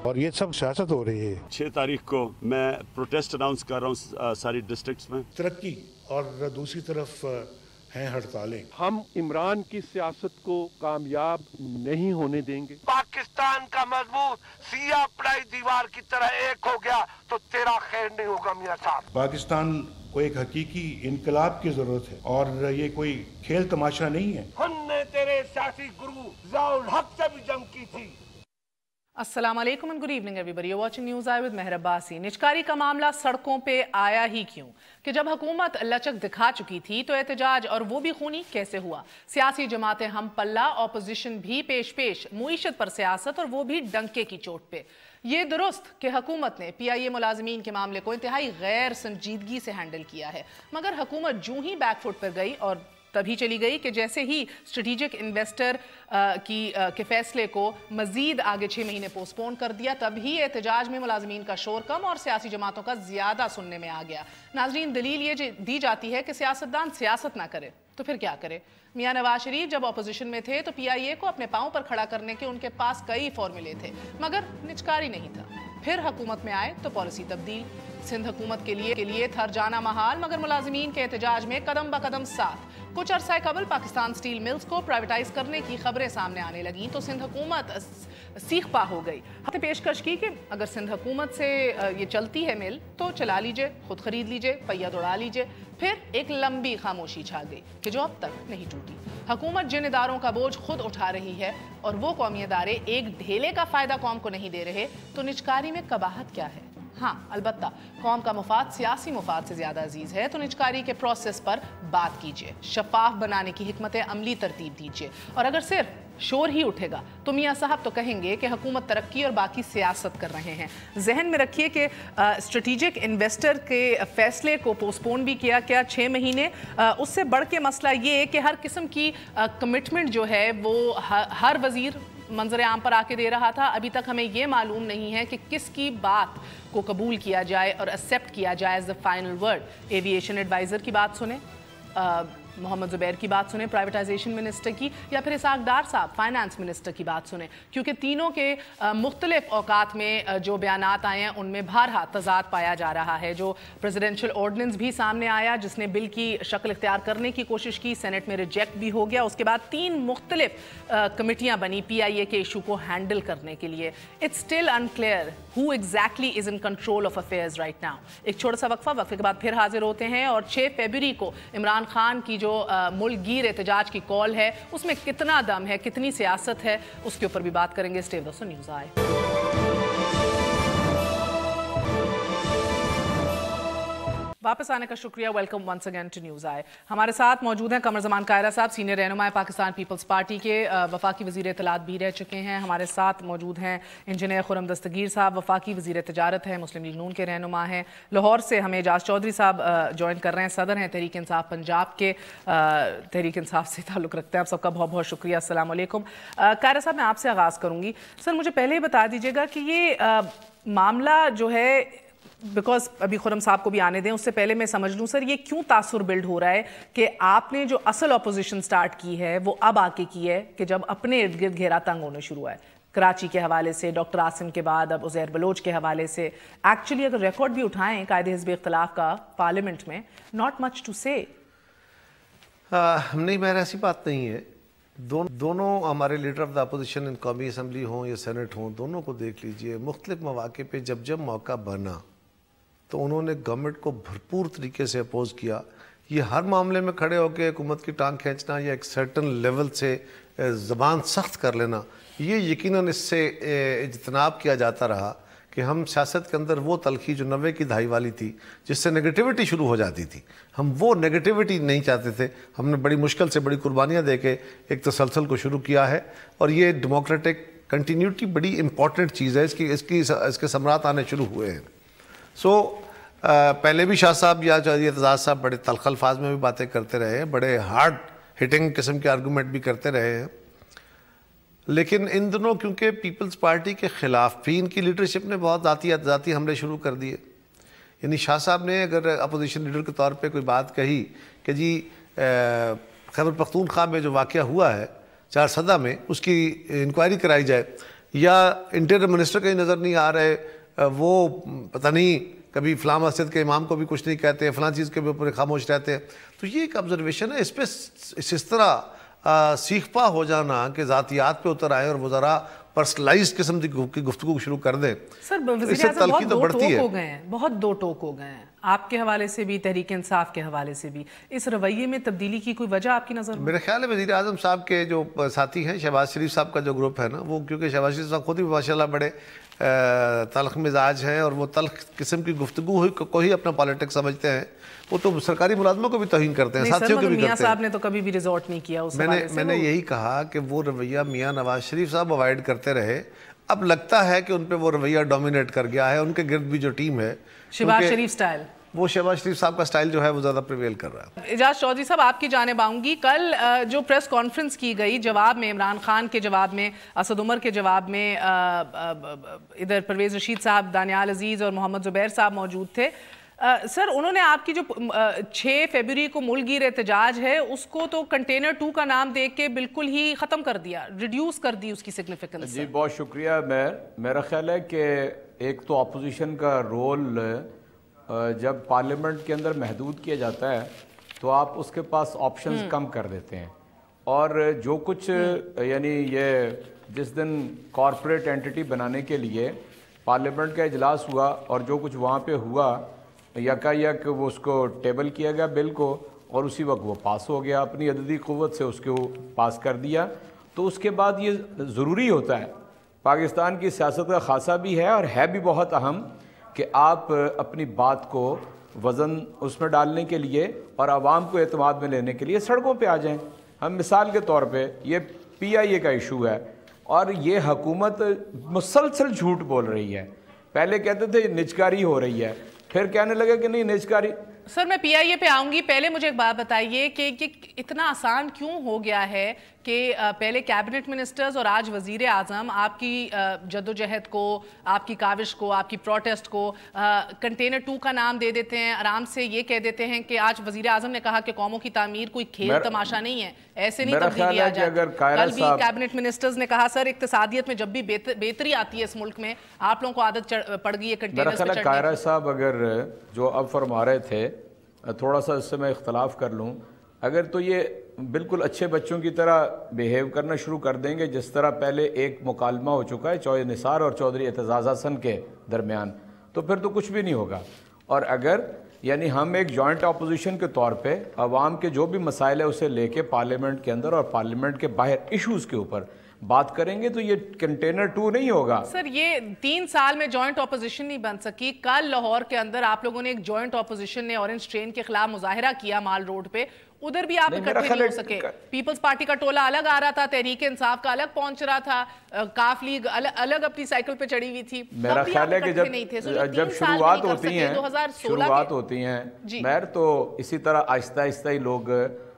اور یہ سب سیاست ہو رہی ہے. 6 تاریخ کو میں پروٹیسٹ اناؤنس کر رہا ہوں ساری ڈسٹرکٹس میں. ترقی اور دوسری طرف ہیں ہڑتالیں. ہم عمران کی سیاست کو کامیاب نہیں ہونے دیں گے. پاکستان کا مضمون سیاہ پڑائی دیوار کی طرح ایک ہو گیا تو تیرا خیر نہیں ہوگا میاں صاحب. پاکستان کو ایک حقیقی انقلاب کی ضرورت ہے اور یہ کوئی کھیل تماشا نہیں ہے. ہم نے تیرے سیاسی گرو ضیاء الحق سے بھی جنگ کی تھی. السلام علیکم and good evening everybody. You're watching News Eye with مہر عباسی. نچکاری کا معاملہ سڑکوں پہ آیا ہی کیوں؟ کہ جب حکومت لچک دکھا چکی تھی تو احتجاج اور وہ بھی خونی کیسے ہوا؟ سیاسی جماعتیں ہم پلہ، اپوزیشن بھی پیش معیشت پر سیاست اور وہ بھی ڈنکے کی چوٹ پہ. یہ درست کہ حکومت نے پی آئی اے ملازمین کے معاملے کو انتہائی غیر سنجیدگی سے ہینڈل کیا ہے، مگر حکومت جوں ہی بیک فٹ پر گئی اور تبھی چلی گئی کہ جیسے ہی اسٹریٹجک انویسٹر کے فیصلے کو مزید آگے 6 مہینے پوسٹ پون کر دیا، تب ہی احتجاج میں ملازمین کا شور کم اور سیاسی جماعتوں کا زیادہ سننے میں آ گیا. ناظرین، دلیل یہ دی جاتی ہے کہ سیاستدان سیاست نہ کرے تو پھر کیا کرے؟ میاں نواز شریف جب اپوزیشن میں تھے تو پی آئی اے کو اپنے پاؤں پر کھڑا کرنے کے ان کے پاس کئی فارمولے تھے، مگر نچکاری نہیں تھا. پھر حکومت میں آئے تو پالیسی تبدیل. سندھ حکومت کے لیے تھر جانا محال، مگر ملازمین کے احتجاج میں قدم بقدم ساتھ. کچھ عرصہ قبل پاکستان سٹیل ملز کو پرائیویٹائز کرنے کی خبریں سامنے آنے لگیں تو سندھ حکومت سیخ پا ہو گئی. ہم نے پیشکش کی کہ اگر سندھ حکومت سے یہ چلتی ہے مل تو چلا لیجئے، خود خرید لیجئے، پہیہ دوڑا لیجئے. پھر ایک لمبی خاموشی چھا گئی کہ جو اب تک نہیں ٹوٹی. حکومت جن اداروں کا بوجھ خود اٹھا رہی ہے اور وہ قومی ادارے ایک ڈھیلے کا فائدہ قوم کو نہیں دے رہے تو نچکاری میں قباحت کیا ہے؟ ہاں البتہ قوم کا مفاد سیاسی مفاد سے زیادہ عزیز ہے تو نچکاری کے پروسیس پر بات کیجئے، شفاف بنانے کی حکمت عملی ترتیب دیجئے. اور اگر صرف شور ہی اٹھے گا تو میاں صاحب تو کہیں گے کہ حکومت ترقی اور باقی سیاست کر رہے ہیں. ذہن میں رکھیے کہ اسٹریٹجک انویسٹر کے فیصلے کو پوسٹ پون بھی کیا 6 مہینے. اس سے بڑھ کے مسئلہ یہ کہ ہر قسم کی کمٹمنٹ جو ہے وہ ہر وزیر منظر عام پر آ کے دے رہا تھا. ابھی تک ہمیں یہ معلوم نہیں ہے کہ کس کی بات کو قبول کیا جائے اور ایکسیپٹ کیا جائے as the final word. Aviation adviser کی بات سنیں، محمد زبیر کی بات سنیں پرائیویٹائزیشن منسٹر کی، یا پھر اسحاق ڈار صاحب فائنانس منسٹر کی بات سنیں، کیونکہ تینوں کے مختلف اوقات میں جو بیانات آئے ہیں ان میں بھارہا تضاد پایا جا رہا ہے. جو پریزیڈنشل آرڈیننس بھی سامنے آیا جس نے بل کی شکل اختیار کرنے کی کوشش کی، سینٹ میں ریجیکٹ بھی ہو گیا. اس کے بعد 3 مختلف کمیٹیاں بنی پی آئی اے کے ایشو کو ہینڈل کرنے کے لیے. It's still unclear who exactly is in control of affairs right now. ایک چھوٹا سا وقفے کے بعد پھر حاضر ہوتے ہیں اور 6 فروری کو عمران خان کی جو ملک گیر احتجاج کی کال ہے اس میں کتنا دم ہے، کتنی سیاست ہے، اس کے اوپر بھی بات کریں گے. Stay with us on News Eye. واپس آنے کا شکریہ. Welcome once again to News Eye. ہمارے ساتھ موجود ہیں قمر زمان قاہرہ صاحب، سینئر رہنما پاکستان پیپلز پارٹی کے، وفاقی وزیر اطلاعات بھی رہ چکے ہیں. ہمارے ساتھ موجود ہیں انجینئر خرم دستگیر صاحب، وفاقی وزیر تجارت ہیں، مسلم لیگ نون کے رہنما ہیں. لاہور سے ہمیں اعجاز چودھری صاحب جوائن کر رہے ہیں، صدر ہیں تحریک انصاف پنجاب کے، تحریک انصاف سے تعلق رکھتے ہیں. آپ سب کا بہت بہت شکریہ. السلام علیکم. قاہرہ صاحب میں آپ سے آغاز کروں گی. سر مجھے پہلے ہی بتا دیجیے گا کہ یہ معاملہ جو ہے، بیکاز ابھی خرم صاحب کو بھی آنے دیں، اس سے پہلے میں سمجھ لوں سر، یہ کیوں تاثر بلڈ ہو رہا ہے کہ آپ نے جو اصل اپوزیشن سٹارٹ کی ہے وہ اب آ کے کی ہے کہ جب اپنے ارد گرد گھیرا تنگ ہونے شروع ہوا ہے، کراچی کے حوالے سے، ڈاکٹر عاصم کے بعد اب عزیر بلوچ کے حوالے سے. ایکچولی اگر ریکارڈ بھی اٹھائیں قائد حزب اختلاف کا پارلیمنٹ میں، ناٹ مچ ٹو سے. نہیں، میرا ایسی بات نہیں ہے. دونوں ہمارے لیڈر آف دا اپوزیشن قومی اسمبلی ہوں یا سینٹ ہوں، دونوں کو دیکھ لیجئے. مختلف مواقع پہ جب موقع بنا تو انہوں نے گورنمنٹ کو بھرپور طریقے سے اپوز کیا. یہ ہر معاملے میں کھڑے ہو کے حکومت کی ٹانگ کھینچنا یا ایک سرٹن لیول سے زبان سخت کر لینا، یہ یقیناً اس سے اجتناب کیا جاتا رہا کہ ہم سیاست کے اندر وہ تلخی جو 90 کی دہائی والی تھی جس سے نگیٹیوٹی شروع ہو جاتی تھی، ہم وہ نگیٹیوٹی نہیں چاہتے تھے. ہم نے بڑی مشکل سے بڑی قربانیاں دے کے ایک تسلسل کو شروع کیا ہے اور یہ ڈیموکریٹک کنٹینیوٹی بڑی امپورٹنٹ چیز ہے. اس کے ثمرات آنے شروع ہوئے ہیں. پہلے بھی شاہ صاحب یا اعتزاز صاحب بڑے تلخ الفاظ میں بھی باتیں کرتے رہے ہیں، بڑے ہارڈ ہٹنگ قسم کے آرگومنٹ بھی کرتے رہے ہیں. لیکن ان دنوں کیونکہ پیپلز پارٹی کے خلاف بھی ان کی لیڈرشپ نے بہت ذاتی حملے شروع کر دیے. یعنی شاہ صاحب نے اگر اپوزیشن لیڈر کے طور پہ کوئی بات کہی کہ جی خیبر پختونخوا میں جو واقعہ ہوا ہے 4 سدہ میں، اس کی انکوائری کرائی جائے، یا انٹیریئر منسٹر کہیں نظر نہیں آ رہے, وہ پتہ نہیں کبھی فلاں مسجد کے امام کو بھی کچھ نہیں کہتے, فلاں چیز کے اوپر خاموش رہتے ہیں. تو یہ ایک آبزرویشن ہے. اس پہ اس طرح سیکھ پا ہو جانا کہ ذاتیات پہ اتر آئے اور وہ ذرا پرسنلائز قسم کی گفتگو شروع کر دیں. سر وزیر اعظم بہت دو ٹوک ہو گئے ہیں, آپ کے حوالے سے بھی, تحریک انصاف کے حوالے سے بھی. اس رویے میں تبدیلی کی کوئی وجہ آپ کی نظر میں؟ میرے خیال ہے وزیر اعظم صاحب کے جو ساتھی ہیں, شہباز شریف صاحب کا جو گروپ ہے نا, وہ کیونکہ شہباز شریف صاحب خود بھی ماشاءاللہ بڑے تلخ مزاج ہیں اور وہ تلخ قسم کی گفتگو کو ہی اپنا پالیٹکس سمجھتے ہیں. وہ تو سرکاری ملازموں کو بھی توہین کرتے ہیں, ساتھیوں کو بھی کرتے ہیں. میاں صاحب نے تو کبھی بھی ریزورٹ نہیں کیا اس حوالے سے. میں نے یہی کہا کہ وہ رویہ میاں نواز شریف صاحب اوائڈ کرتے رہے. اب لگتا ہے کہ ان پہ وہ رویہ ڈومینیٹ کر گیا ہے. ان کے گرد بھی جو ٹیم ہے, شہباز شریف سٹائل, وہ شہباز شریف صاحب کا سٹائل جو ہے وہ زیادہ پریویل کر رہا ہے. اعجاز چودھری صاحب, آپ کی جانب آؤں گی. کل جو پریس کانفرنس کی گئی, جواب میں عمران خان کے جواب میں, اسد عمر کے جواب میں, ادھر پرویز رشید صاحب, دانیال عزیز اور محمد زبیر صاحب موجود تھے. سر انہوں نے آپ کی جو 6 فیبروری کو ملک گیر احتجاج ہے اس کو تو کنٹینر 2 کا نام دے کے بالکل ہی ختم کر دیا, ریڈیوس کر دی اس کی سگنیفیکنس. جی بہت شکریہ. میرا خیال ہے کہ ایک تو اپوزیشن کا رول جب پارلیمنٹ کے اندر محدود کیا جاتا ہے تو آپ اس کے پاس آپشنز کم کر دیتے ہیں, اور جو کچھ یعنی یہ جس دن کارپوریٹ اینٹی بنانے کے لیے پارلیمنٹ کا اجلاس ہوا اور جو کچھ وہاں پہ ہوا, یکایک وہ اس کو ٹیبل کیا گیا بل کو, اور اسی وقت وہ پاس ہو گیا, اپنی عددی قوت سے اس کو پاس کر دیا. تو اس کے بعد یہ ضروری ہوتا ہے, پاکستان کی سیاست کا خاصہ بھی ہے اور ہے بھی بہت اہم, کہ آپ اپنی بات کو وزن اس میں ڈالنے کے لیے اور عوام کو اعتماد میں لینے کے لیے سڑکوں پہ آ جائیں. ہم مثال کے طور پہ یہ PIA کا ایشو ہے, اور یہ حکومت مسلسل جھوٹ بول رہی ہے. پہلے کہتے تھے نجکاری ہو رہی ہے, پھر کہنے لگے کہ نہیں نجکاری. سر میں PIA پہ آؤں گی, پہلے مجھے ایک بات بتائیے کہ اتنا آسان کیوں ہو گیا ہے کہ پہلے کیبنٹ منسٹرز اور آج وزیر اعظم آپ کی جدوجہد کو, آپ کی کاوش کو, آپ کی پروٹیسٹ کو کنٹینر 2 کا نام دے دیتے ہیں, آرام سے یہ کہہ دیتے ہیں کہ آج وزیر اعظم نے کہا کہ قوموں کی تعمیر کوئی کھیل تماشا نہیں ہے, ایسے نہیں تبدیلی آ جاتی. کل بھی کیبنٹ منسٹرز نے کہا سر اقتصادیت میں جب بھی بہتری آتی ہے اس ملک میں, آپ لوگوں کو عادت پڑ گئی ہے کنٹینرز پہ چڑھنے کی. قاہرہ صاحب اگر جو اب فرما رہے تھے, تھوڑا سا اس سے میں اختلاف کر لوں, اگر تو یہ بالکل اچھے بچوں کی طرح بیہیو کرنا شروع کر دیں گے جس طرح پہلے ایک مکالمہ ہو چکا ہے چودھری نثار اور چودھری اعتزاز حسن کے درمیان, تو پھر تو کچھ بھی نہیں ہوگا. اور اگر یعنی ہم ایک جوائنٹ اپوزیشن کے طور پہ عوام کے جو بھی مسائل ہے اسے لے کے پارلیمنٹ کے اندر اور پارلیمنٹ کے باہر ایشوز کے اوپر بات کریں گے تو یہ کنٹینر 2 نہیں ہوگا. سر یہ 3 سال میں جوائنٹ اپوزیشن نہیں بن سکی. کل لاہور کے اندر آپ لوگوں نے ایک جوائنٹ اپوزیشن نے اورنج ٹرین کے خلاف مظاہرہ کیا مال روڈ پہ, ادھر بھی آپ اکٹھے نہیں ہو سکے. پیپلز پارٹی کا ٹولہ الگ آ رہا تھا, تحریک انصاف کا الگ پہنچ رہا تھا, کاف لیگ الگ اپنی سائیکل پہ چڑھی ہوئی تھی. میرا خیال ہے کہ جب شروعات ہوتی ہیں مہر تو اسی طرح آہستہ آہستہ ہی لوگ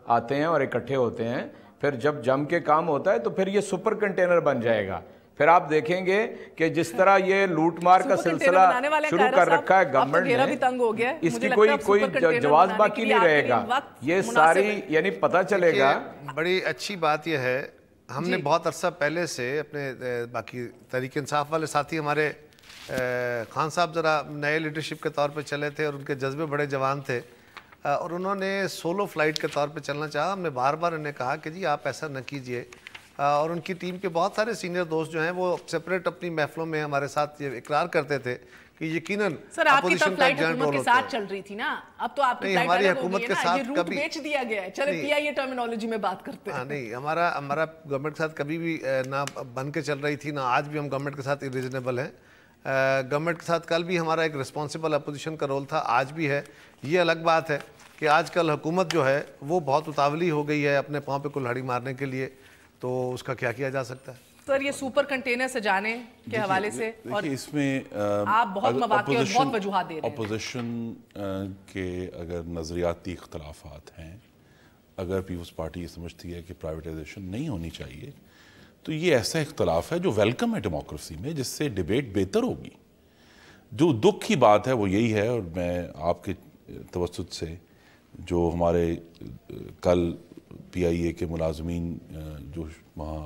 آتے ہیں اور اکٹھے ہوتے ہیں, پھر جب جم کے کام ہوتا ہے تو پھر یہ سپر کنٹینر بن جائے گا. پھر آپ دیکھیں گے کہ جس طرح یہ لوٹ مار کا سلسلہ شروع کر رکھا ہے گورنمنٹ نے, اس کی کوئی جواز باقی نہیں رہے گا. یہ ساری یعنی پتہ چلے گا. بڑی اچھی بات یہ ہے, ہم نے بہت عرصہ پہلے سے اپنے باقی تحریک انصاف والے ساتھی ہمارے خان صاحب ذرا نئے لیڈرشپ کے طور پہ چلے تھے اور ان کے جذبے بڑے جوان تھے, اور انہوں نے سولو فلائٹ کے طور پہ چلنا چاہا. ہم نے بار بار انہیں کہا کہ جی آپ ایسا نہ کیجئے, اور ان کی ٹیم کے بہت سارے سینئر دوست جو ہیں وہ سپریٹ اپنی محفلوں میں ہمارے ساتھ یہ اقرار کرتے تھے کہ یقیناً سر آپ کی تب فلائٹ حکومت کے ساتھ چل رہی تھی نا, اب تو آپ کی فلائٹ ہماری حکومت کے ساتھ یہ روٹ بیچ دیا گیا ہے. چلے PIA ٹرمینالوجی میں بات کرتے ہیں. نہیں, ہمارا گورنمنٹ کے ساتھ کبھی بھی نہ بن کے چل رہی تھی, نہ آج بھی ہم گورنمنٹ کے ساتھ ریزنیبل ہیں. گورنمنٹ کے ساتھ کل بھی ہمارا ایک رسپانسبل اپوزیشن کا رول تھا, آج بھی ہے. یہ الگ بات ہے کہ آج کل حکومت جو ہے وہ بہت اتاولی ہو گئی ہے اپنے پاؤں پہ کلہاڑی مارنے کے لیے, تو اس کا کیا کیا جا سکتا ہے. سر یہ سپر کنٹینر سے جانے کے حوالے سے, اور اس میں آپ بہت مواقع اور بہت وجوہات دے رہے ہیں. اپوزیشن کے اگر نظریاتی اختلافات ہیں, اگر پیپلز پارٹی یہ سمجھتی ہے کہ پرائیویٹائزیشن نہیں ہونی چاہیے, تو یہ ایسا اختلاف ہے جو ویلکم ہے ڈیموکریسی میں, جس سے ڈیبیٹ بہتر ہوگی. جو دکھ کی بات ہے وہ یہی ہے, اور میں آپ کے توسط سے جو ہمارے کل PIA کے ملازمین جو وہاں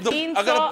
300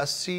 80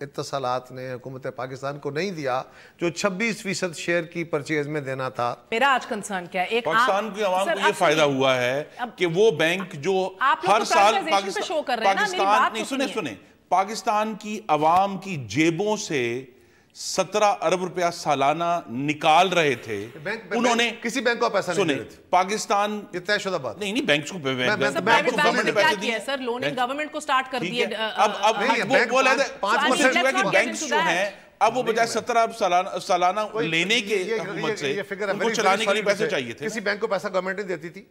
اتصالات نے حکومت پاکستان کو نہیں دیا جو 26% شیئر کی پرچیز میں دینا تھا. میرا آج کنسرن کیا ہے, پاکستان کی عوام کو یہ فائدہ ہوا ہے کہ وہ بینک جو ہر سال پاکستان کی عوام کی جیبوں سے 17 ارب روپیہ سالانہ نکال رہے تھے, انہوں نے کسی بینک کو پیسہ نہیں دے تھے. پاکستان یہ طے شدہ بات نہیں بینکس کو گورنمنٹ نے پیسے دیے سر, لوننگ گورنمنٹ کو سٹارٹ کر دیے. اب وہ لہذا 5% ہوا کہ بینکس جو ہیں اب وہ بجائے 17 ارب سالانہ لینے کے حکومت سے ان کو چلانے کے لیے پیسے چاہیے تھے. کسی بینک کو پیسہ گورنمنٹ نہیں دیتی تھی,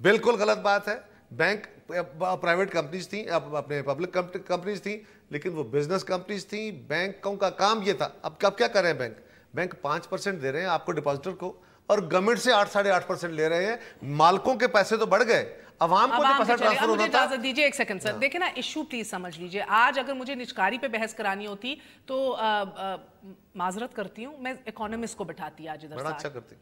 بالکل غلط بات ہے. بینک پرائیویٹ کمپنیز تھیں, اپنے پبلک کمپنیز تھیں, لیکن وہ بزنس کمپنیز تھیں. بینکوں کا کام یہ تھا. اب کیا کر رہے ہیں بینک 5% دے رہے ہیں آپ کو ڈپازیٹر کو, اور گورنمنٹ سے 8-8.5% لے رہے ہیں. مالکوں کے پیسے تو بڑھ گئے, عوام کو جو پیسہ ٹرانسفر ہونا تھا. اجازت دیجیے ایک سیکنڈ سر, دیکھیں نا ایشو پلیز سمجھ لیجیے. آج اگر مجھے نجکاری پہ بحث کرانی ہوتی تو معذرت کرتی ہوں, میں اکانومسٹ کو بٹھاتی آج ادھر.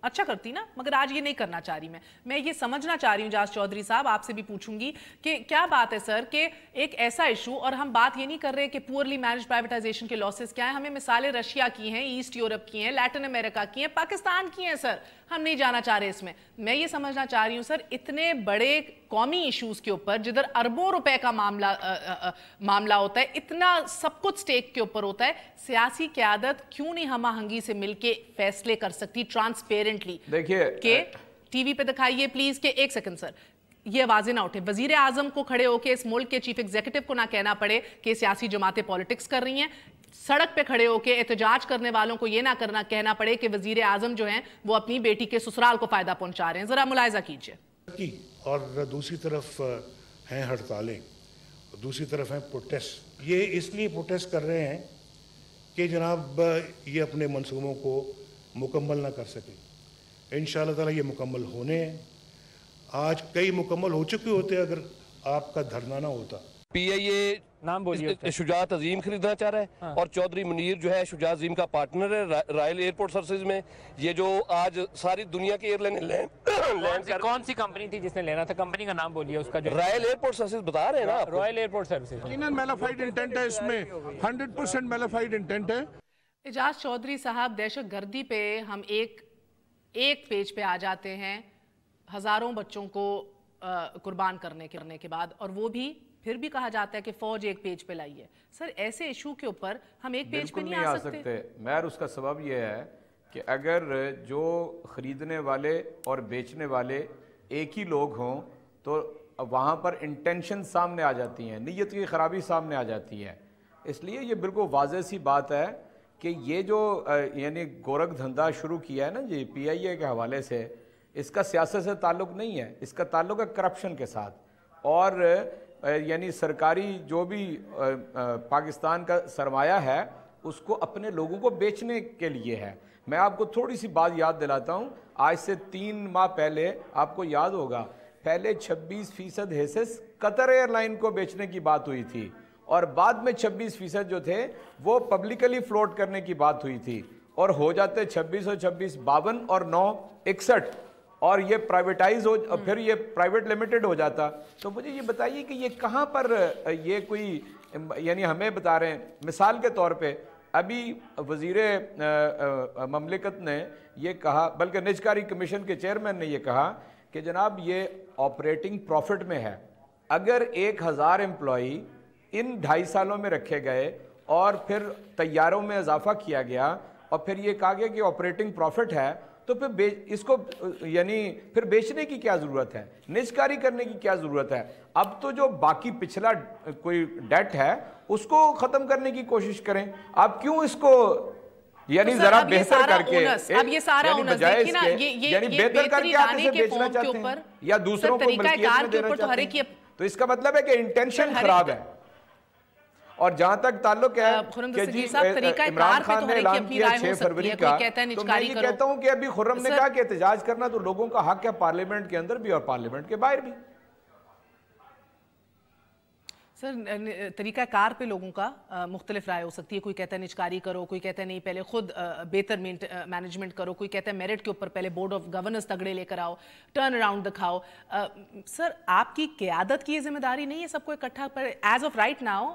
اچھا کرتی نا, مگر آج یہ نہیں کرنا چاہ رہی. میں یہ سمجھنا چاہ رہی ہوں جاز چودھری صاحب, آپ سے بھی پوچھوں گی کہ کیا بات ہے سر کہ ایک ایسا ایشو, اور ہم بات یہ نہیں کر رہے کہ پورلی مینج پرائیویٹائزیشن کے لاسز کیا ہیں, ہمیں مثالیں رشیا کی ہیں, ایسٹ یورپ کی ہیں, لیٹن امریکہ کی ہیں, پاکستان کی ہیں سر, ہم نہیں جانا چاہ رہے اس میں. میں یہ سمجھنا چاہ رہی ہوں سر, اتنے بڑے قومی ایشوز کے اوپر جدھر اربوں روپے کا معاملہ ہوتا ہے, اتنا سب کچھ سٹیک کے اوپر ہوتا ہے, سیاسی قیادت کیوں نہیں ہم آہنگی سے مل کے فیصلے کر سکتی ٹرانسپیرنٹلی؟ دیکھیے کہ ٹی وی پہ دکھائیے پلیز کہ ایک سیکنڈ سر, یہ آوازیں نہ اٹھے. وزیر اعظم کو کھڑے ہو کے اس ملک کے چیف ایگزیکٹو کو نہ کہنا پڑے کہ سیاسی جماعتیں پالیٹکس کر رہی ہیں. سڑک پہ کھڑے ہو کے احتجاج کرنے والوں کو یہ نہ کہنا پڑے کہ وزیر اعظم جو ہیں وہ اپنی بیٹی کے سسرال کو فائدہ پہنچا رہے ہیں. ذرا ملاحظہ کیجئے. اور دوسری طرف ہیں ہڑتالیں, دوسری طرف ہیں پروٹیسٹ. یہ اس لیے پروٹیسٹ کر رہے ہیں کہ جناب یہ اپنے منصوبوں کو مکمل نہ کر سکے. انشاءاللہ تعالی یہ مکمل ہونے ہیں. آج کئی مکمل ہو چکے ہوتے اگر آپ کا دھرنا نہ ہوتا. پی آئی اے نام بولیے شجاعت عظیم خریدنا چاہ رہا ہے, اور چودھری منیر جو ہے شجاعت عظیم کا پارٹنر ہے رائل ایئرپورٹ سروسز میں. یہ جو آج ساری دنیا کی ایئر لائن کون سی کمپنی تھی جس نے لینا تھا؟ کمپنی کا نام بولیے اس کا. جو رائل ایئرپورٹ سروسز بتا رہے ہیں نا, رائل ایئرپورٹ سروسز. میلافائڈ انٹینٹ ہے اس میں, 100% میلافائڈ انٹینٹ ہے. اعجاز چودھری صاحب, دہشت گردی پہ ہم ایک پیج پہ آ جاتے ہیں ہزاروں بچوں کو قربان کرنے کے بعد, اور وہ بھی پھر بھی کہا جاتا ہے کہ فوج ایک پیج پہ لائی ہے. سر ایسے ایشو کے اوپر ہم ایک پیج پہ نہیں آ سکتے. مہر اس کا سبب یہ ہے کہ اگر جو خریدنے والے اور بیچنے والے ایک ہی لوگ ہوں تو وہاں پر انٹینشن سامنے آ جاتی ہیں, نیت کی خرابی سامنے آ جاتی ہے. اس لیے یہ بالکل واضح سی بات ہے کہ یہ جو یعنی گورکھ دھندا شروع کیا ہے نا جی پی آئی اے کے حوالے سے, اس کا سیاست سے تعلق نہیں ہے, اس کا تعلق ہے کرپشن کے ساتھ. اور یعنی سرکاری جو بھی پاکستان کا سرمایہ ہے اس کو اپنے لوگوں کو بیچنے کے لیے ہے. میں آپ کو تھوڑی سی بات یاد دلاتا ہوں. آج سے 3 ماہ پہلے آپ کو یاد ہوگا, پہلے 26% حصص قطر ایئر لائن کو بیچنے کی بات ہوئی تھی, اور بعد میں 26% جو تھے وہ پبلکلی فلوٹ کرنے کی بات ہوئی تھی, اور ہو جاتے 26 اور 26 52 اور 9 61, اور یہ پرائیویٹائز ہو, پھر یہ پرائیویٹ لمیٹڈ ہو جاتا. تو مجھے یہ بتائیے کہ یہ کہاں پر یہ کوئی یعنی ہمیں بتا رہے ہیں. مثال کے طور پہ ابھی وزیر مملکت نے یہ کہا, بلکہ نجکاری کمیشن کے چیئرمین نے یہ کہا کہ جناب یہ آپریٹنگ پروفٹ میں ہے. اگر 1000 امپلائی ان 2.5 سالوں میں رکھے گئے اور پھر طیاروں میں اضافہ کیا گیا اور پھر یہ کہا گیا کہ آپریٹنگ پروفٹ ہے, تو پھر اس کو یعنی پھر بیچنے کی کیا ضرورت ہے, نجکاری کرنے کی کیا ضرورت ہے؟ اب تو جو باقی پچھلا کوئی ڈیٹ ہے اس کو ختم کرنے کی کوشش کریں. آپ کیوں اس کو یعنی ذرا بہتر کر کے یعنی بہتر کر کے آپ اسے بیچنا چاہتے ہیں یا دوسروں کو ملکیت میں دینا چاہتے ہیں؟ تو اس کا مطلب ہے کہ انٹینشن خراب ہے. اور جہاں تک تعلق ہے کہ جی عمران خان نے اعلان کیا 6 فروری کا, تو میں یہ کہتا ہوں کہ ابھی خرم نے کہا کہ احتجاج کرنا تو لوگوں کا حق ہے, پارلیمنٹ کے اندر بھی اور پارلیمنٹ کے باہر بھی. سر طریقہ کار پہ لوگوں کا مختلف رائے ہو سکتی ہے. کوئی کہتا ہے نجکاری کرو, کوئی کہتا ہے نہیں پہلے خود بہتر مینجمنٹ کرو, کوئی کہتا ہے میرٹ کے اوپر پہلے بورڈ آف گورننس تگڑے لے کر آؤ, ٹرن اراؤنڈ دکھاؤ. سر آپ کی قیادت کی یہ ذمہ داری نہیں ہے سب کو اکٹھا پر ایز آف رائٹ ناؤ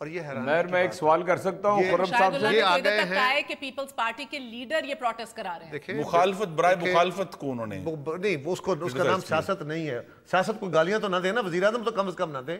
اور یہ حیران میں ایک سوال کر سکتا ہوں خرم صاحب سے؟ یہ آ گئے ہیں کہ پیپلز پارٹی کے لیڈر یہ پروٹیسٹ کرا رہے ہیں. مخالفت برائے مخالفت کو انہوں نے نہیں، اس کا نام سیاست نہیں ہے. سیاست کو گالیاں تو نہ دیں نا، وزیر اعظم تو کم از کم نہ دیں.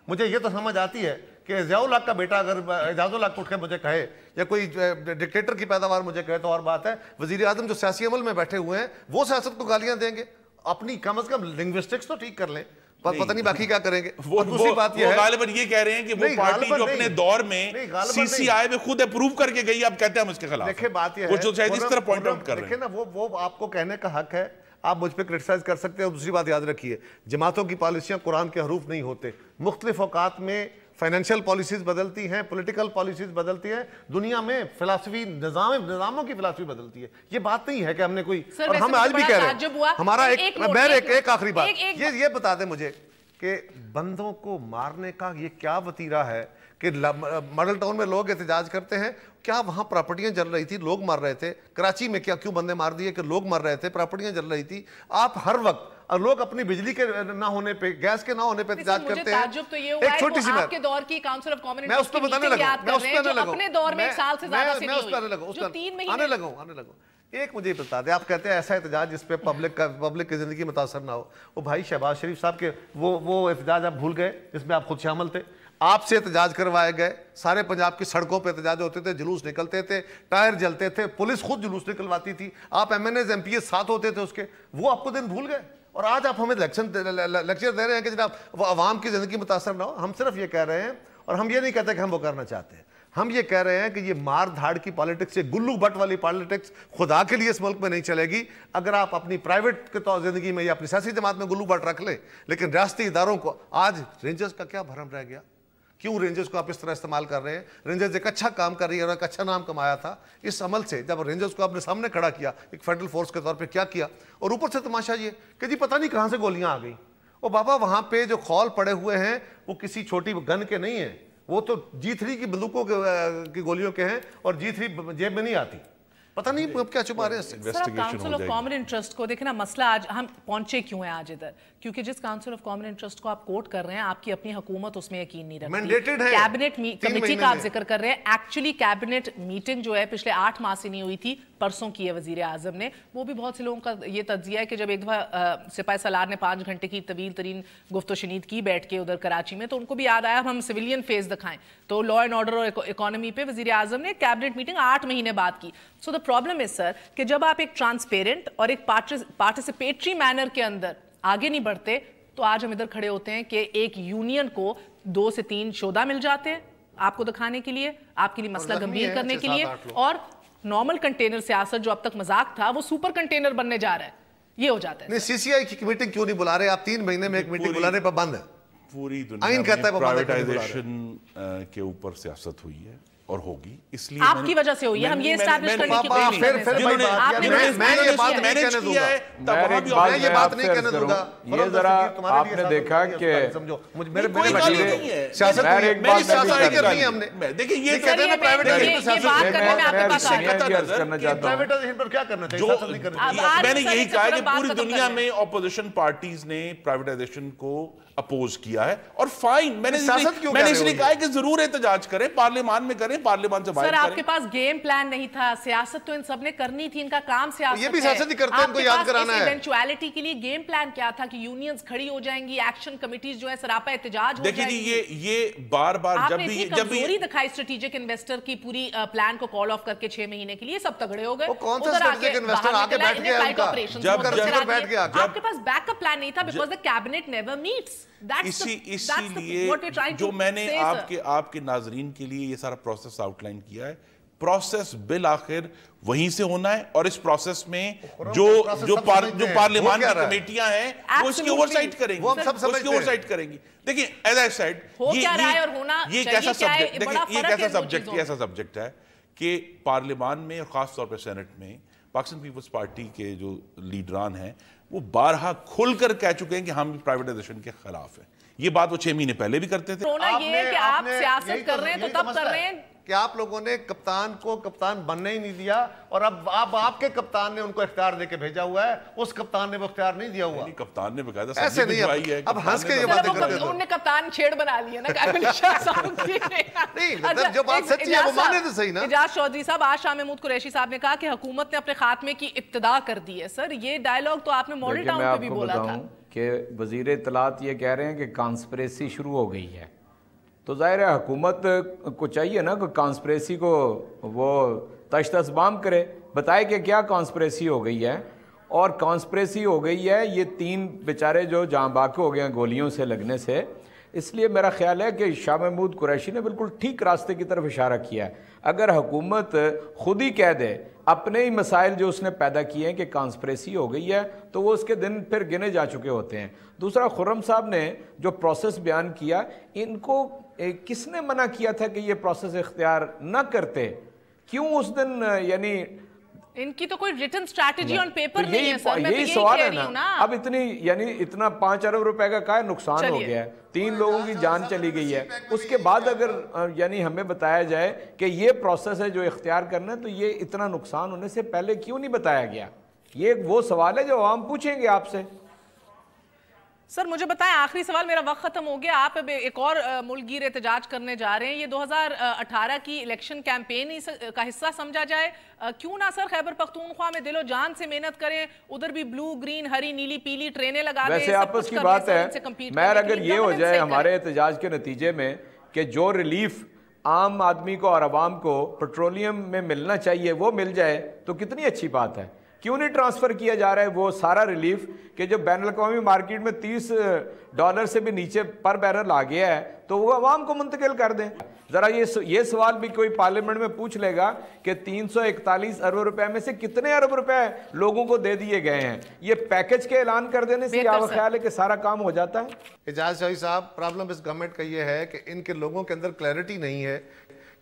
مجھے یہ تو سمجھ آتی ہے کہ ضیاء الحق کا بیٹا اگر اعجاز الحق اٹھ کے مجھے کہے یا کوئی ڈکٹیٹر کی پیداوار مجھے کہے تو اور بات ہے. وزیر اعظم جو سیاسی عمل میں بیٹھے ہوئے ہیں وہ سیاست کو گالیاں دیں گے؟ اپنی کم از کم لنگوسٹکس تو ٹھیک کر لیں. پتہ نہیں باقی کیا کریں گے. دوسری بات یہ ہے غالباً یہ کہہ رہے ہیں کہ وہ پارٹی جو اپنے دور میں سی سی آئی میں خود اپروو کر کے گئی، اب کہتے ہیں ہم اس کے خلاف. دیکھیں بات یہ ہے، وہ جو شاید اس طرح پوائنٹ آؤٹ کر رہے ہیں. دیکھیں نا، وہ آپ کو کہنے کا حق ہے، آپ مجھ پہ کرٹیسائز کر سکتے ہیں. اور دوسری بات یاد رکھیے، جماعتوں کی پالیسیاں قرآن کے حروف نہیں ہوتے. مختلف اوقات میں فائنینشیل پالیسیز بدلتی ہیں، پولیٹیکل پالیسیز بدلتی ہیں، دنیا میں فلسفی نظاموں کی فلسفی بدلتی ہے. یہ بات نہیں ہے کہ ہم نے کوئی، اور ہم آج بھی کہہ رہے ہیں ہمارا ایک آخری بات یہ بتا دیں مجھے کہ بندوں کو مارنے کا یہ کیا وتیرہ ہے کہ ماڈل ٹاؤن میں لوگ احتجاج کرتے ہیں. کیا وہاں پراپرٹیاں جل رہی تھی، لوگ مر رہے تھے؟ کراچی میں کیوں بندے مار دیے کہ لوگ مر رہے تھے، پراپرٹیاں جل رہی تھی. آپ ہر وقت لوگ اپنی بجلی کے نہ ہونے پہ، گیس کے نہ ہونے پہ احتجاج کرتے ہیں. ایک چھوٹی سی بات کے دور کی کاؤنسل آف کامن انٹرسٹ کی میٹنگ یاد کر رہے ہیں جو اپنے دور میں ایک سال سے زیادہ سے نہیں ہوئی، جو 3 مہینے آنے لگوں. ایک مجھے بتا دیں، آپ کہتے ہیں ایسا احتجاج جس پہ پبلک کی زندگی متاثر نہ ہو. وہ بھائی شہباز شریف صاحب کے وہ احتجاج آپ بھول گئے جس میں آپ خود شامل تھے. آپ سے احتجاج کروائے گئے، سارے پنجاب کی سڑکوں پہ احتجاج ہوتے تھے، جلوس نکلتے تھے، ٹائر جلتے تھے، پولیس خود جلوس نکلواتی تھی، آپ M N As M P As ساتھ ہوتے تھے اس کے. وہ آپ کو دن بھول گئے اور آج آپ ہمیں لیکچر دے رہے ہیں کہ جناب وہ عوام کی زندگی متاثر نہ ہو. ہم صرف یہ کہہ رہے ہیں، اور ہم یہ نہیں کہتے کہ ہم وہ کرنا چاہتے ہیں. ہم یہ کہہ رہے ہیں کہ یہ مار دھاڑ کی پالیٹکس، یہ گلو بٹ والی پالیٹکس خدا کے لیے اس ملک میں نہیں چلے گی. اگر آپ اپنی پرائیویٹ زندگی میں یا اپنی سیاسی جماعت میں گلو بٹ رکھ لیں، لیکن ریاستی اداروں کو آج رینجرز کا کیا بھرم رہ گیا؟ کیوں رینجرز کو آپ اس طرح استعمال کر رہے ہیں؟ رینجرز ایک اچھا کام کر رہی ہے اور ایک اچھا نام کمایا تھا اس عمل سے. جب رینجرز کو آپ نے سامنے کھڑا کیا ایک فیڈرل فورس کے طور پہ، کیا کیا؟ اور اوپر سے تماشا یہ کہ جی پتہ نہیں کہاں سے گولیاں آ گئیں. او بابا، وہاں پہ جو خول پڑے ہوئے ہیں وہ کسی چھوٹی گن کے نہیں ہیں، وہ تو G3 کی بندوقوں کی گولیوں کے ہیں، اور G3 جیب میں نہیں آتی. پتہ نہیں کیا چھپا رہے ہیں. سر، آپ کاؤنسل آف کامن انٹرسٹ کو دیکھیں نا، مسئلہ آج ہم پہنچے کیوں ہیں آج ادھر؟ کیونکہ جس کاؤنسل آف کامن انٹرسٹ کو آپ کوٹ کر رہے ہیں، آپ کی اپنی حکومت اس میں یقین نہیں رکھتی. کیبنٹ کمیٹی کا آپ ذکر کر رہے ہیں. ایکچولی کیبنٹ میٹنگ جو ہے پچھلے 8 ماہ سے نہیں ہوئی تھی، پرسوں کی ہے وزیر اعظم نے. وہ بھی بہت سے لوگوں کا یہ تجزیہ ہے کہ جب ایک دفعہ سپاہی سالار نے 5 گھنٹے کی طویل ترین گفت و شنید کی بیٹھ کے ادھر کراچی میں، تو ان کو بھی یاد آیا ہم سویلین فیس دکھائیں. تو لا اینڈ آرڈر اور اکانومی پہ وزیر اعظم نے کیبنٹ میٹنگ 8 مہینے بعد کی. سو دا پرابلم از سر کہ جب آپ ایک ٹرانسپیرنٹ اور ایک پارٹیسپیٹری مینر کے اندر آگے نہیں بڑھتے، تو آج ہم ادھر کھڑے ہوتے ہیں کہ ایک یونین کو 2 سے 3 شعبہ مل جاتے ہیں آپ کو دکھانے کے لیے، آپ کے لیے مسئلہ گمبھیر کرنے کے لیے، اور نارمل کنٹینر سیاست جو اب تک مذاق تھا وہ سپر کنٹینر بننے جا رہا ہے. یہ ہو جاتا ہے. نہیں، سی سی آئی کی میٹنگ کیوں نہیں بلا رہے آپ؟ 3 مہینے میں ایک میٹنگ بلانے پر بند ہے. پوری دنیا میں پرائیویٹائزیشن کے اوپر سیاست ہوئی ہے اور ہوگی، اس لیے آپ کی وجہ سے ہوئی ہے. ہم یہ اسٹیبلش کرنے کی کوشش کر رہے ہیں. میں یہ بات نہیں کہنے دوں گا. یہ ذرا آپ نے دیکھا کہ میرے سیاست نہیں کرنی ہے ہم نے. دیکھیں یہ کہتے ہیں پرائیویٹائزیشن پر کیا کرنا چاہیے. میں نے یہی کہا کہ پوری دنیا میں اپوزیشن پارٹیز نے پرائیویٹائزیشن کو اپوز کیا ہے، اور فائن. میں نے اس لیے کہا کہ ضرور احتجاج کریں، پارلیمان میں کریں، پارلیمان سے باہر کریں. سر، آپ کے پاس گیم پلان نہیں تھا. سیاست تو ان سب نے کرنی تھی، ان کا کام سیاست ہے. یہ بھی سیاست ہی کرتے ہیں، ان کو یاد کرانا ہے. آپ کے پاس اس ایونچوالٹی کے لیے گیم پلان کیا تھا کہ یونینز کھڑی ہو جائیں گی، ایکشن کمیٹیز جو ہے سراپا احتجاج ہو جائیں گی. دیکھیں جی، یہ بار بار آپ نے اتنی کمزوری دکھائی اسٹریٹیجک انویسٹر کی پوری پلان کو کال آف کر کے 6 مہینے کے لیے سب تگڑے ہو گئے. کون سا اسٹریٹجک انویسٹر آ کے بیٹھ گیا ان کا؟ آپ کے پاس بیک اپ پلان نہیں تھا because the cabinet never meets. اسی لیے جو میں نے آپ کے ناظرین کے لیے یہ سارا پروسیس آؤٹ لائن کیا ہے، پروسیس بالآخر وہیں سے ہونا ہے، اور اس پروسیس میں جو پارلیمان کی کمیٹیاں ہیں وہ اس کی اوورسائٹ کریں گی، اس کی اوورسائٹ کریں گی. دیکھیں ایز آئی سیڈ، یہ ایک ایسا سبجیکٹ ہے کہ پارلیمان میں اور خاص طور پہ سینٹ میں پاکستان پیپلز پارٹی کے جو لیڈران ہیں وہ بارہا کھل کر کہہ چکے ہیں کہ ہم پرائیویٹائزیشن کے خلاف ہیں. یہ بات وہ 6 مہینے پہلے بھی کرتے تھے. یہ ہے کہ آپ سیاست کر رہے ہیں تو تب کر رہے ہیں کہ آپ لوگوں نے کپتان کو کپتان بننے ہی نہیں دیا، اور اب آپ کے کپتان نے ان کو اختیار دے کے بھیجا ہوا ہے، اس کپتان نے وہ اختیار نہیں دیا ہوا. کپتان نے بقاعدہ ایسے نہیں، اب ہنس کے یہ باتیں کرتے ہیں. انہوں نے کپتان چھیڑ بنا لیا نا کامل شاہ صاحب کی. نہیں، جو بات سچی ہے وہ مانے تو صحیح نا. اعجاز چودھری صاحب، آج شاہ محمود قریشی صاحب نے کہا کہ حکومت نے اپنے خاتمے کی ابتدا کر دی ہے. سر یہ ڈائیلاگ تو آپ نے ماڈل ٹاؤن پہ بھی بولا تھا کہ وزیر اطلاعات یہ کہہ رہے ہیں کہ کانسپریسی شروع ہو گئی ہے. تو ظاہر ہے حکومت کو چاہیے نا کہ کانسپریسی کو وہ تشت اسبام کرے، بتائے کہ کیا کانسپریسی ہو گئی ہے. اور کانسپریسی ہو گئی ہے یہ 3 بیچارے جو جاں باک ہو گئے ہیں گولیوں سے لگنے سے. اس لیے میرا خیال ہے کہ شاہ محمود قریشی نے بالکل ٹھیک راستے کی طرف اشارہ کیا ہے. اگر حکومت خود ہی کہہ دے اپنے ہی مسائل جو اس نے پیدا کیے ہیں کہ کانسپریسی ہو گئی ہے تو وہ اس کے دن پھر گنے جا چکے ہوتے ہیں. دوسرا، خرم صاحب نے جو پروسیس بیان کیا، ان کو کس نے منع کیا تھا کہ یہ پروسیس اختیار نہ کرتے؟ کیوں اس دن یعنی ان کی تو کوئی ریٹن سٹریٹجی آن پیپر نہیں ہے سر. میں یہی سوال ہے نا. اب اتنا 5 ارب روپے کا کیا نقصان ہو گیا ہے، 3 لوگوں کی جان چلی گئی ہے. اس کے بعد اگر ہمیں بتایا جائے کہ یہ پروسیس ہے جو اختیار کرنا ہے تو یہ اتنا نقصان ہونے سے پہلے کیوں نہیں بتایا گیا؟ یہ وہ سوال ہے جو عوام پوچھیں گے آپ سے. سر مجھے بتائیں، آخری سوال، میرا وقت ختم ہو گیا. آپ اب ایک اور ملک گیر احتجاج کرنے جا رہے ہیں. یہ 2018 کی الیکشن کیمپین کا حصہ سمجھا جائے. کیوں نہ سر خیبر پختونخوا میں دل و جان سے محنت کریں، ادھر بھی بلو گرین ہری نیلی پیلی ٹرینیں لگا دیں. ویسے آپس کی بات ہے، میر اگر یہ ہو جائے ہمارے احتجاج کے نتیجے میں کہ جو ریلیف عام آدمی کو اور عوام کو پیٹرولیم میں ملنا چاہیے وہ مل جائے تو کتنی اچھی بات ہے. کیوں نہیں ٹرانسفر کیا جا رہا ہے وہ سارا ریلیف کہ جو بین الاقوامی مارکیٹ میں $30 سے بھی نیچے پر بیرل آ گیا ہے تو وہ عوام کو منتقل کر دیں. ذرا یہ سوال بھی کوئی پارلیمنٹ میں پوچھ لے گا کہ 341 ارب روپے میں سے کتنے ارب روپے لوگوں کو دے دیے گئے ہیں. یہ پیکج کے اعلان کر دینے سے آپ خیال ہے کہ سارا کام ہو جاتا ہے؟ اعجاز چودھری صاحب، پرابلم اس گورنمنٹ کا یہ ہے کہ ان کے لوگوں کے اندر کلیئرٹی نہیں ہے.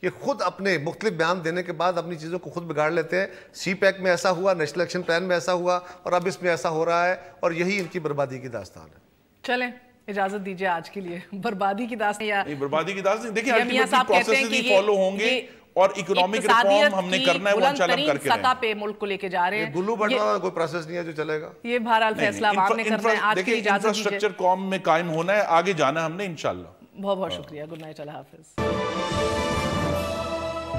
یہ خود اپنے مختلف بیان دینے کے بعد اپنی چیزوں کو خود بگاڑ لیتے ہیں. سی پیک میں ایسا ہوا، نیشنل ایکشن پلان میں ایسا ہوا، اور اب اس میں ایسا ہو رہا ہے، اور یہی ان کی بربادی کی داستان ہے. چلیں اجازت دیجئے آج کے لیے. بربادی کی داستان یا بربادی کی داستان دیکھیں الٹیمیٹلی پروسیسز ہی فالو ہوں گے اور اکنامک ریفارم ہم نے کرنا ہے وہ انشاءاللہ ہم کر کے رہیں. سطح پہ ملک کو لے کے جا رہے ہیں. گلو بٹن والا کوئی پروسیس نہیں ہے جو چلے گا. یہ بہرحال فیصلہ عوام نے کرنا ہے. آج کی اجازت دیجئے. انفراسٹرکچر قوم میں قائم ہونا ہے، آگے جانا ہے ہم نے انشاءاللہ. بہت بہت شکریہ. گڈ نائٹ، اللہ حافظ.